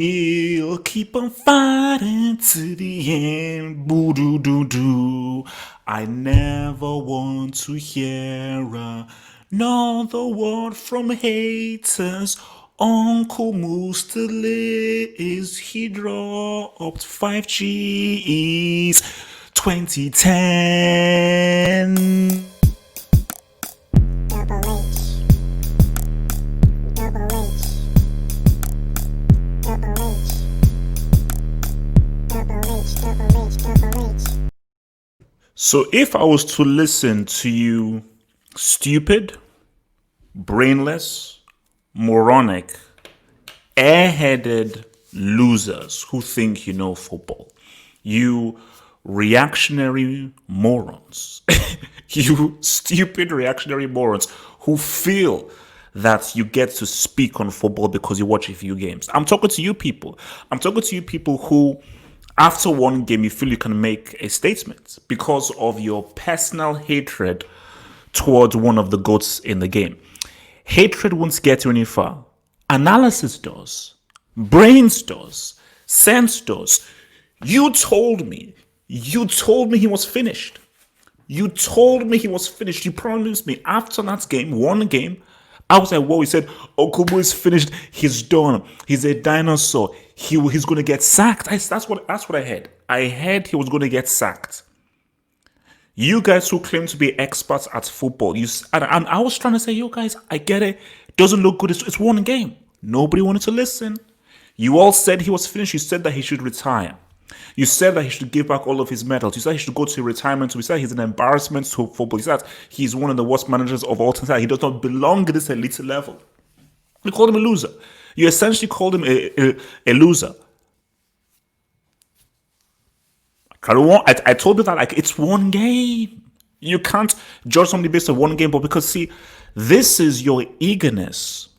We'll keep on fighting to the end. Boo doo doo doo. I never want to hear another word from haters. Uncle Moose still is he dropped 5Gs 2010. Double H. Double H. Double H. Double H. Double H. Double H. So if I was to listen to you stupid, brainless, moronic, airheaded losers who think you know football, you reactionary morons, you stupid reactionary morons who feel that you get to speak on football because you watch a few games. I'm talking to you people. I'm talking to you people who, after one game, you feel you can make a statement because of your personal hatred towards one of the goats in the game. Hatred won't get you any far. Analysis does. Brains does. Sense does. You told me he was finished. You told me he was finished. You promised me after that game, one game, I was like, whoa, he said, Okubo is finished. He's done. He's a dinosaur. He's going to get sacked. That's what I heard. I heard he was going to get sacked. You guys who claim to be experts at football, and I was trying to say, yo guys, I get it. Doesn't look good. It's one game. Nobody wanted to listen. You all said he was finished. You said that he should retire. You said that he should give back all of his medals. You said he should go to retirement. You said he's an embarrassment to football. You said he's one of the worst managers of all time. He does not belong at this elite level. You called him a loser. You essentially called him a loser. I told you that like it's one game. You can't judge somebody based on one game, but because see, this is your eagerness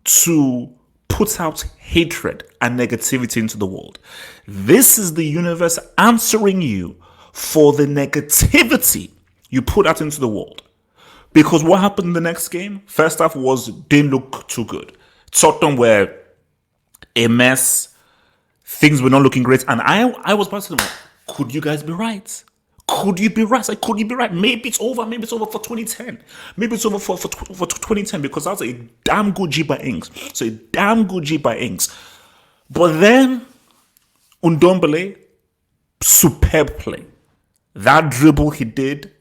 to put out hatred and negativity into the world. This is the universe answering you for the negativity you put out into the world. Because what happened in the next game? First half didn't look too good. Tottenham were a mess. Things were not looking great. And I was about to say, could you guys be right? Could you be right? Could you be right? Maybe it's over. Maybe it's over for 2010. Maybe it's over for 2010 because that's a damn good G by Ings. So a damn good G by Ings. But then, Undombele, superb play. That dribble he did,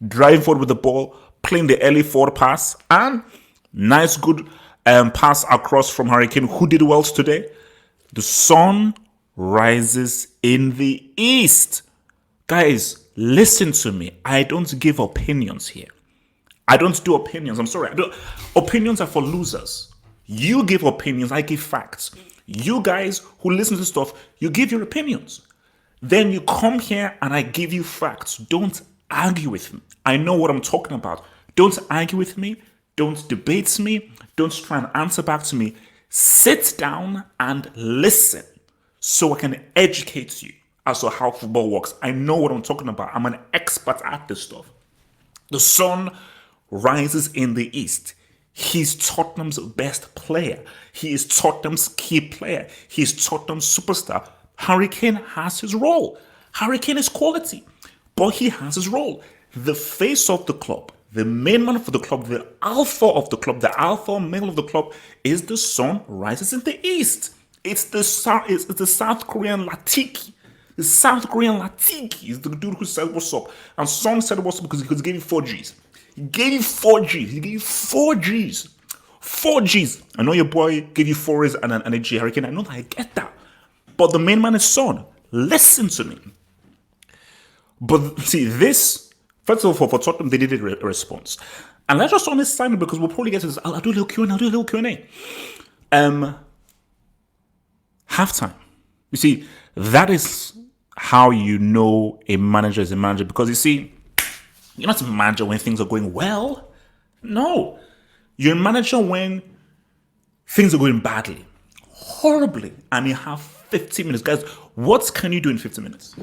driving forward with the ball, playing the early forward pass, and nice good pass across from Hurricane, who did well today. The sun rises in the east. Guys, listen to me. I don't give opinions here. I don't do opinions. I'm sorry. Opinions are for losers. You give opinions, I give facts. You guys who listen to stuff, you give your opinions. Then you come here and I give you facts. Don't argue with me. I know what I'm talking about. Don't argue with me. Don't debate me. Don't try and answer back to me. Sit down and listen so I can educate you as to how football works. I know what I'm talking about. I'm an expert at this stuff. The sun rises in the east. He's Tottenham's best player. He is Tottenham's key player. He's Tottenham's superstar. Harry Kane has his role. Harry Kane is quality, but he has his role. The face of the club, the main man for the club, the alpha of the club, the alpha male of the club is the sun rises in the east. It's the South Korean Latiki. The South Korean Latiki is the dude who said what's up. And Son said what's up because he gave you 4Gs. He gave you 4Gs. He gave you 4Gs. 4Gs. I know your boy gave you 4Gs and a G Hurricane. I know that. I get that. But the main man is Son. Listen to me. But see, this, first of all, for Tottenham, they did a response. And let's just understand it because we'll probably get to this. I'll do a little Q&A. Halftime. You see, that is how you know a manager is a manager. Because you see, you're not a manager when things are going well. No. You're a manager when things are going badly. Horribly. And you have 50 minutes. Guys, what can you do in 50 minutes?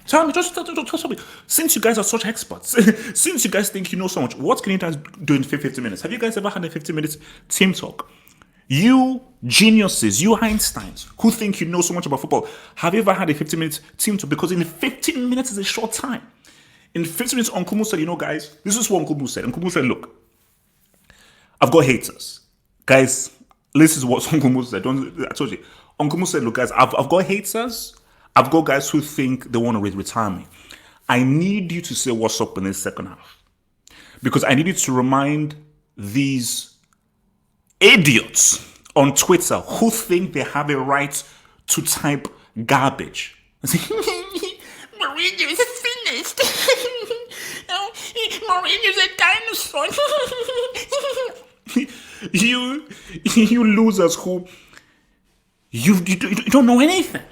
Tell me, just tell me. Since you guys are such experts, since you guys think you know so much, what can you guys do in 50 minutes? Have you guys ever had a 50 minutes team talk? You geniuses, you Einsteins, who think you know so much about football, have you ever had a 15-minute team talk? Because in 15 minutes is a short time. In 15 minutes, Uncle Mo said, guys, this is what Uncle Mo said. Uncle Mo said, look, I've got haters. Guys, this is what Uncle Mo said. I told you. Uncle Mo said, look, guys, I've got haters. I've got guys who think they want to retire me. I need you to say what's up in the second half. Because I need you to remind these idiots on Twitter who think they have a right to type garbage. Mourinho is finished. Mourinho is a dinosaur. you losers who you don't know anything.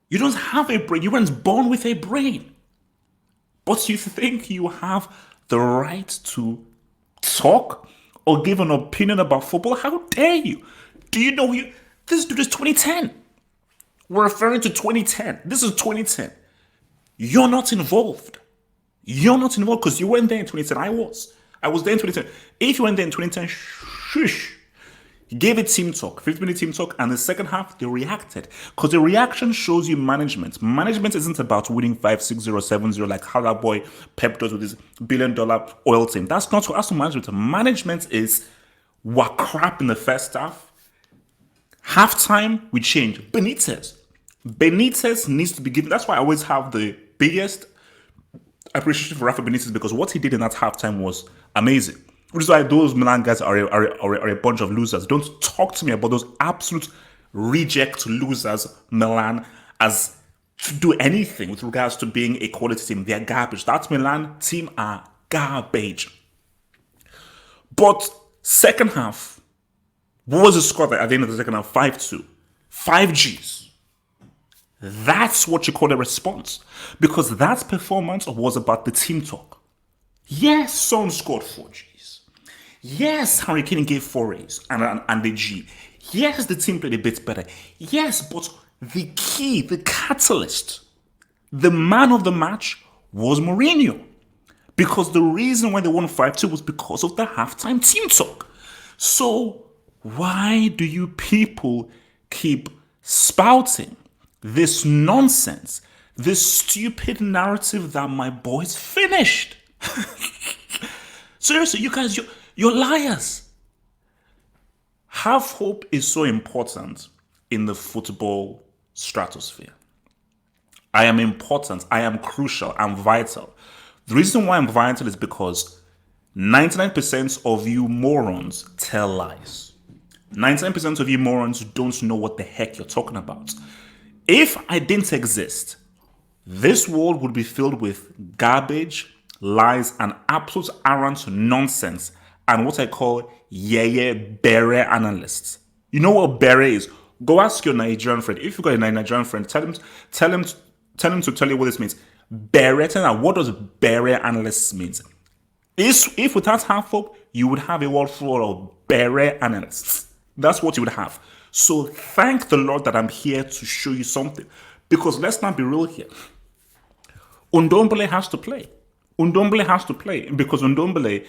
You don't have a brain. You weren't born with a brain. But you think you have the right to talk or give an opinion about football? How dare you? Do you know this dude is 2010? We're referring to 2010. This is 2010. You're not involved. You're not involved because you weren't there in 2010. I was. I was there in 2010. If you weren't there in 2010, shush. He gave a team talk, 15-minute team talk, and the second half, they reacted. Because the reaction shows you management. Management isn't about winning 5-6-0, 7-0 like how that boy Pep does with his billion-dollar oil team. That's not management. Management is what crap in the first half. Halftime, we change. Benitez needs to be given. That's why I always have the biggest appreciation for Rafa Benitez, because what he did in that halftime was amazing. Which is why those Milan guys are a bunch of losers. Don't talk to me about those absolute reject losers, Milan, as to do anything with regards to being a quality team. They're garbage. That Milan team are garbage. But second half, what was the score at the end of the second half? 5-2. 5 Gs. That's what you call a response. Because that performance was about the team talk. Yes, Son scored 4 Gs. Yes, Harry Kane gave 4 A's and the G. Yes, the team played a bit better. Yes, but the key, the catalyst, the man of the match was Mourinho. Because the reason why they won 5-2 was because of the halftime team talk. So why do you people keep spouting this nonsense, this stupid narrative that my boy's finished? Seriously, you guys, you're liars. Half hope is so important in the football stratosphere. I am important. I am crucial. I'm vital. The reason why I'm vital is because 99% of you morons tell lies. 99% of you morons don't know what the heck you're talking about. If I didn't exist, this world would be filled with garbage, lies, and absolute arrant nonsense, and what I call bere analysts. You know what bere is? Go ask your Nigerian friend. If you've got a Nigerian friend, tell him to tell you what this means. Bere, tell him what does bere analysts means. If without half hope, you would have a world full of bere analysts. That's what you would have. So thank the Lord that I'm here to show you something. Because let's not be real here. Ndombele has to play. Ndombele has to play. Because Ndombele,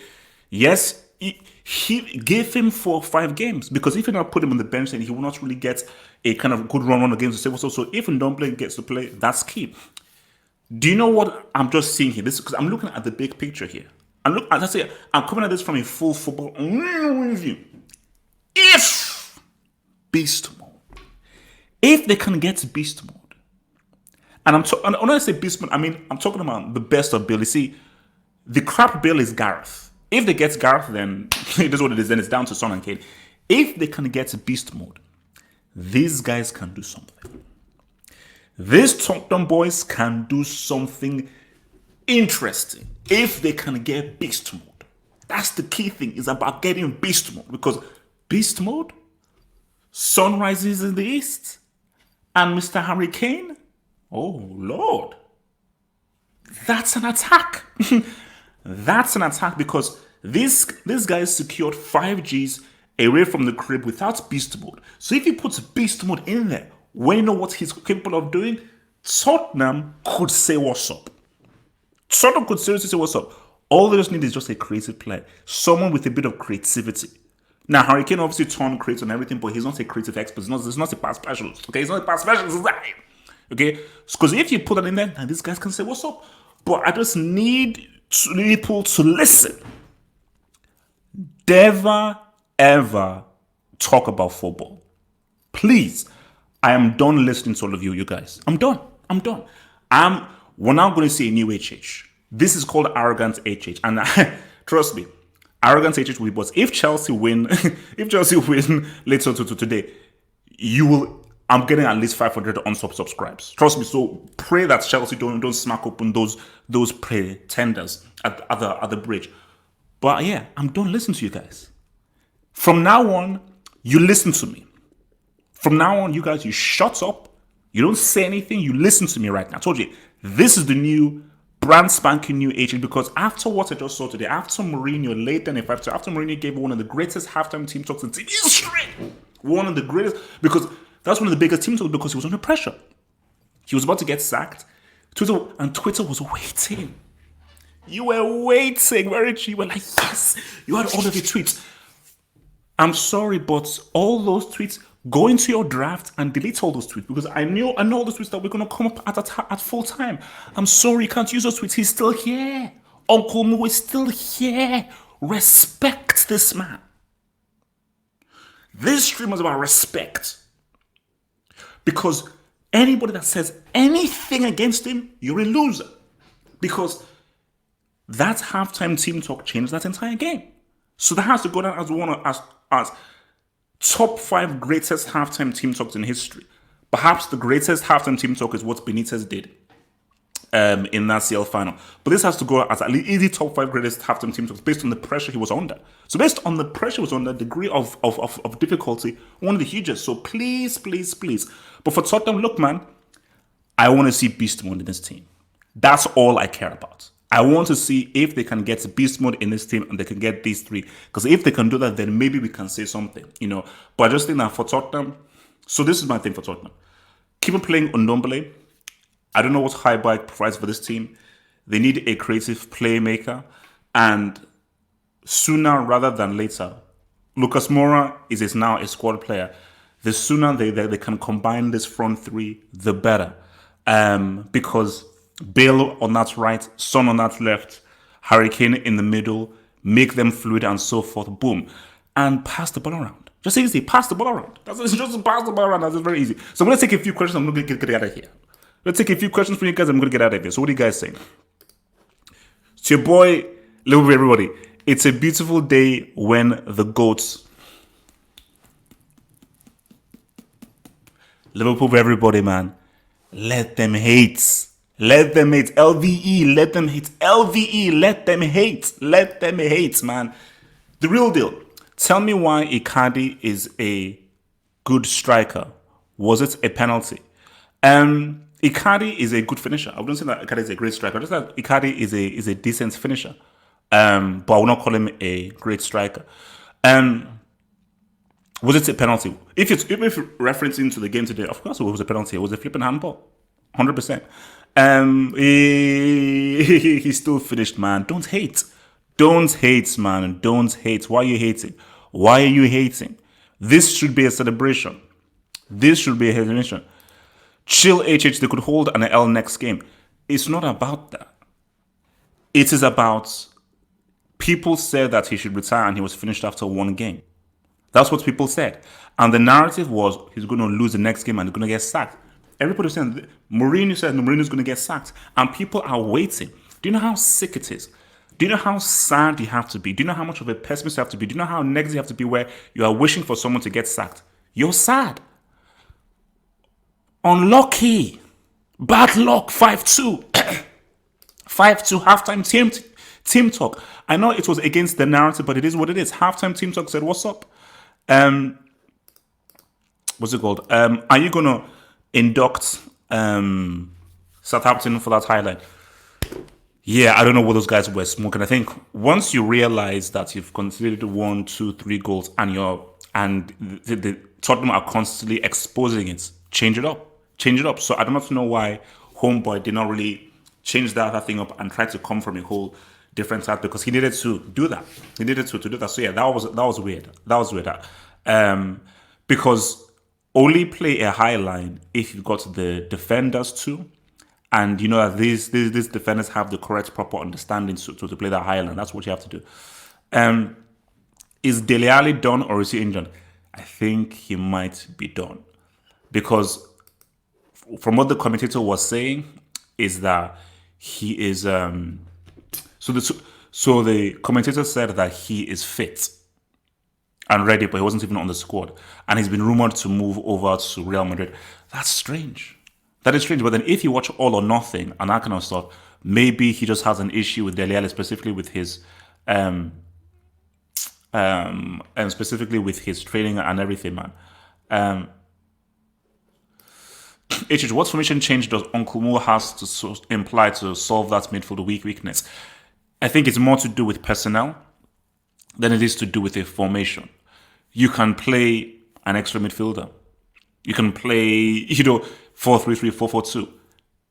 yes, he gave him 4 or 5 games. Because if you not put him on the bench, then he will not really get a kind of good run against the Sevilla. So if Ndombele gets to play, that's key. Do you know what I'm just seeing here? This because I'm looking at the big picture here. I'm coming at this from a full football review. If beast mode, if they can get beast mode, and when I say beast mode, I mean I'm talking about the best of Bill. You see, the crap Bill is Gareth. If they get Gareth, then it is what it is. Then it's down to Son and Kane. If they can get beast mode, these guys can do something. These Tottenham boys can do something interesting if they can get beast mode. That's the key thing. It's about getting beast mode, because beast mode, sun rises in the east, and Mr. Harry Kane, oh Lord, that's an attack. That's an attack, because this guy secured 5 Gs away from the crib without beast mode. So if he puts beast mode in there, when you know what he's capable of doing, Tottenham could say what's up. Tottenham could seriously say what's up. All they just need is just a creative player. Someone with a bit of creativity. Now, Harry Kane obviously turned creative and everything, but he's not a creative expert. He's not a pass specialist. Okay, he's not a pass specialist. Okay, because if you put that in there, then these guys can say, "What's up?" But I just need people to listen. Never, ever talk about football. Please. I am done listening to all of you guys. I'm done. We're now going to see a new HH. This is called arrogant HH. And trust me, arrogant HH will be boss. If Chelsea win, later to today, you will. I'm getting at least 500 unsubscribes. Trust me. So pray that Chelsea don't smack open those pretenders at the bridge. But yeah, I'm done listening to you guys. From now on, you listen to me. From now on, you guys, you shut up. You don't say anything. You listen to me right now. I told you, this is the new brand spanking new agent, because after what I just saw today, after Mourinho late in after Mourinho gave one of the greatest halftime team talks in TV history, one of the greatest, because that's one of the biggest team talks, because he was under pressure. He was about to get sacked. Twitter was waiting. You were waiting. Where did you? Were like, yes. You had all of your tweets. I'm sorry, but all those tweets, go into your draft and delete all those tweets, because I know all those tweets that we're going to come up at full time. I'm sorry, you can't use those tweets. He's still here. Uncle Mo is still here. Respect this man. This stream is about respect. Because anybody that says anything against him, you're a loser. Because that halftime team talk changed that entire game. So that has to go down as one of as top 5 greatest halftime team talks in history. Perhaps the greatest halftime team talk is what Benitez did in that CL final. But this has to go as at least easy top 5 greatest halftime team talks based on the pressure he was under. So based on the pressure he was under, degree of difficulty, one of the hugest. So please. But for Tottenham, look, man, I want to see beast mode in this team. That's all I care about. I want to see if they can get beast mode in this team and they can get these 3. Because if they can do that, then maybe we can say something, But I just think that for Tottenham, so this is my thing for Tottenham. Keep on playing Ndombele. I don't know what Highbike provides for this team. They need a creative playmaker. And sooner rather than later, Lucas Moura is now a squad player. The sooner they can combine this front 3, the better. Because Bale on that right, Son on that left, Harry Kane in the middle, make them fluid and so forth, boom. And pass the ball around. Just easy, pass the ball around. That's just pass the ball around. That's very easy. So I'm going to take a few questions. I'm going to get out of here. Let's take a few questions from you guys. I'm going to get out of here. So what are you guys saying? It's your boy, Liverpool, everybody. It's a beautiful day when the GOATs. Liverpool, everybody, man. Let them hate. Let them hate. LVE, let them hate. LVE, let them hate. Let them hate, man. The real deal. Tell me why Icardi is a good striker. Was it a penalty? Icardi is a good finisher. I wouldn't say that Icardi is a great striker. Just that Icardi is a decent finisher. But I would not call him a great striker. Was it a penalty? If you're referencing to the game today, of course it was a penalty. It was a flipping handball. 100%. He still finished, man. Don't hate. Don't hate, man. Don't hate. Why are you hating? Why are you hating? This should be a celebration. This should be a celebration. Chill, HH. They could hold an L next game. It's not about that. It is about people said that he should retire and he was finished after 1 game. That's what people said. And the narrative was he's going to lose the next game and he's going to get sacked. Everybody was saying, Mourinho said Mourinho's going to get sacked. And people are waiting. Do you know how sick it is? Do you know how sad you have to be? Do you know how much of a pessimist you have to be? Do you know how negative you have to be where you are wishing for someone to get sacked? You're sad. Unlucky. Bad luck. 5-2. 5-2 halftime team talk. I know it was against the narrative, but it is what it is. Halftime team talk said, what's up? What's it called? Are you going to induct Southampton for that highlight? Yeah, I don't know what those guys were smoking. I think once you realize that you've conceded 1, 2, 3 goals and the Tottenham are constantly exposing it, change it up. So I do not know why Homeboy did not really change that thing up and try to come from a whole different side because he needed to do that. He needed to do that. So yeah, that was weird. That was weird. Because only play a high line if you've got the defenders too. And you know that these defenders have the correct proper understanding to play that high line. That's what you have to do. Is Dele Alli done or is he injured? I think he might be done. Because from what the commentator was saying is that he is so the commentator said that he is fit and ready, but he wasn't even on the squad. And he's been rumored to move over to Real Madrid. That's strange. That is strange. But then if you watch All or Nothing and that kind of stuff, maybe he just has an issue with Dele Alli, specifically with his and specifically with his training and everything, man. What formation change does Uncle Mo has to imply to solve that midfield weakness? I think it's more to do with personnel than it is to do with a formation. You can play an extra midfielder. You can play, 4-3-3, 4-4-2.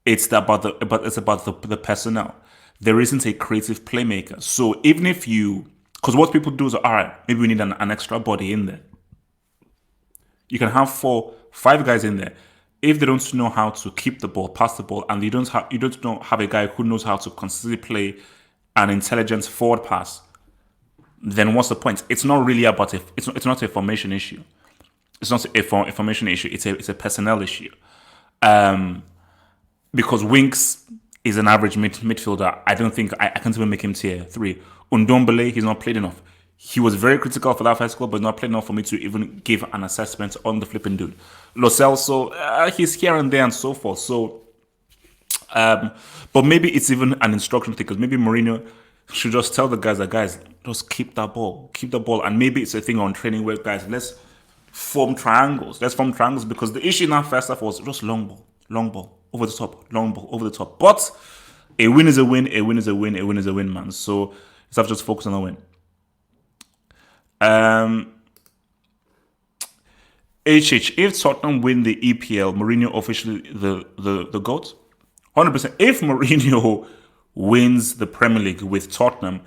It's about the personnel. There isn't a creative playmaker. So even if because what people do is, all right, maybe we need an extra body in there. You can have 4-5 guys in there. If they don't know how to keep the ball, pass the ball, and you don't have a guy who knows how to consistently play an intelligent forward pass, then what's the point? It's not really about it's not a formation issue. It's not a formation issue. It's a personnel issue. Because Winks is an average midfielder. I don't think I can't even make him tier 3. Ndombele, he's not played enough. He was very critical for that first goal, but not played enough for me to even give an assessment on the flipping dude. Lo Celso, he's here and there and so forth. So, but maybe it's even an instruction thing, because maybe Mourinho should just tell the guys just keep that ball, and maybe it's a thing on training where guys, let's form triangles, because the issue in that first half was just long ball over the top, long ball over the top. But a win is a win, man. So let's have to just focus on the win. If Tottenham win the EPL, Mourinho officially the GOAT? 100%. If Mourinho wins the Premier League with Tottenham,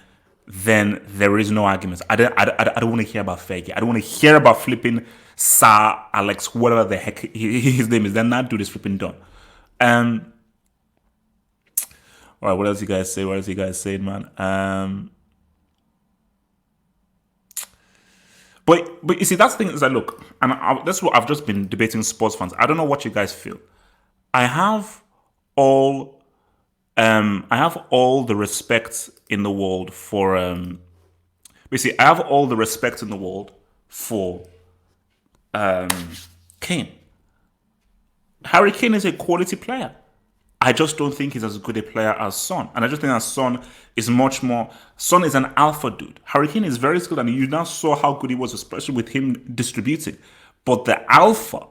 then there is no arguments. I don't want to hear about Fergie. I don't want to hear about flipping Sir Alex, whatever the heck his name is. Then that dude is flipping done. All right, what else you guys say? Man? But you see, that's the thing is that, look, and that's what I've just been debating sports fans. I don't know what you guys feel. I have all the respect in the world for I have all the respect in the world for Kane. Harry Kane is a quality player. I just don't think he's as good a player as Son. And I just think that Son is much more... Son is an alpha dude. Harry Kane is very skilled, and you now saw how good he was, especially with him distributing. But the alpha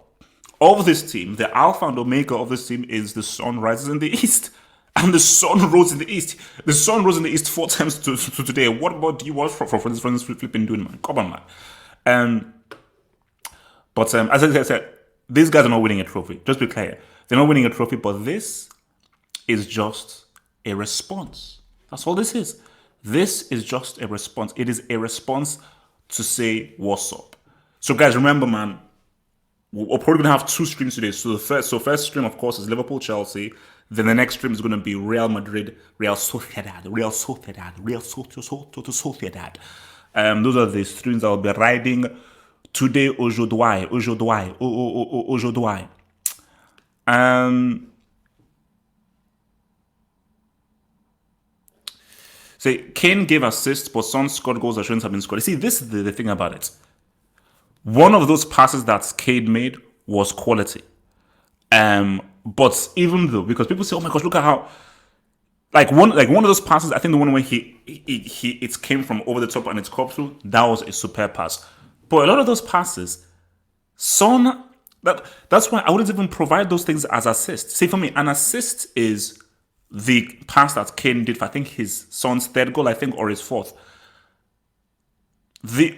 of this team, the alpha and omega of this team is the sun rises in the east. And the sun rose in the east. The sun rose in the east 4 times to today. What more do you want from this flipping doing, man? Come on, man. But as I said, these guys are not winning a trophy. Just be clear. They're not winning a trophy, but this is just a response. That's all this is. This is just a response. It is a response to say what's up. So guys, remember, man, we're probably gonna have 2 streams today. So first stream, of course, is Liverpool Chelsea. Then the next stream is gonna be Real Madrid, Real Sociedad. Those are the streams I'll be riding today. Aujourd'hui. Say, Kane gave assists, but Son scored goals that shouldn't have been scored. See, this is the thing about it. One of those passes that Kane made was quality. But even though, because people say, oh my gosh, look at how, one of those passes, I think the one where it came from over the top and it's cropped through, that was a superb pass. But a lot of those passes, Son, that's why I wouldn't even provide those things as assists. See, for me, an assist is the pass that Kane did for, I think, his son's 3rd goal, or his 4th.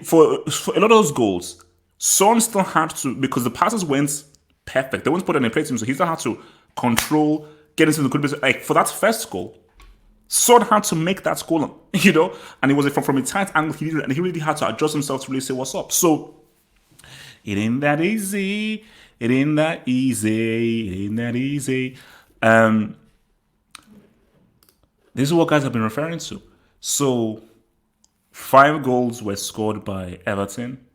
For a lot of those goals, Son still had to, because the passes went perfect. They weren't put in a place, so he still had to control, get into the good business. For that first goal, Son had to make that goal, you know, and it was from a tight angle. He really had to adjust himself to really say what's up. So it ain't that easy. It ain't that easy. It ain't that easy. This is what guys have been referring to. So 5 goals were scored by Everton.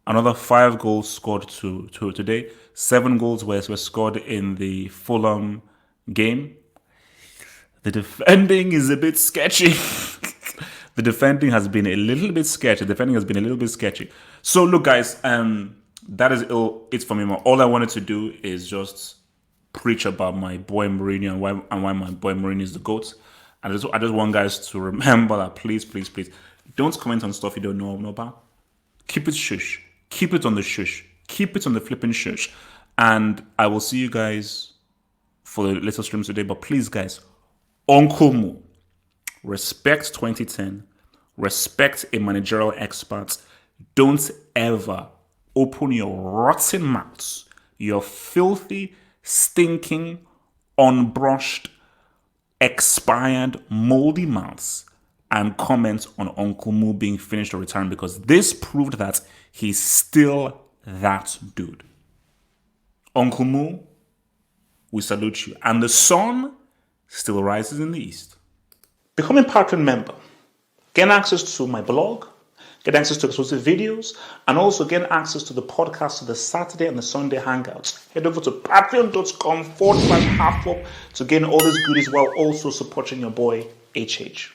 Another 5 goals scored to today. 7 goals were scored in the Fulham game. The defending is a bit sketchy. The defending has been a little bit sketchy. So look, guys, that is it for me. All I wanted to do is just preach about my boy Mourinho and why my boy Mourinho is the GOAT. And I just want guys to remember that please, don't comment on stuff you don't know about. Keep it shush. Keep it on the shush. Keep it on the flipping shush. And I will see you guys for the little stream today. But please, guys, Uncle Mo, respect 2010, respect a managerial expert. Don't ever open your rotten mouths, your filthy, stinking, unbrushed, expired, moldy mouths, and comment on Uncle Mo being finished or retiring, because this proved that he's still that dude. Uncle Mo, we salute you. And the sun still rises in the east. Become a Patreon member. Get access to my blog, get access to exclusive videos, and also get access to the podcast, to the Saturday and the Sunday hangouts. Head over to patreon.com/halfwop to gain all these goodies while also supporting your boy HH.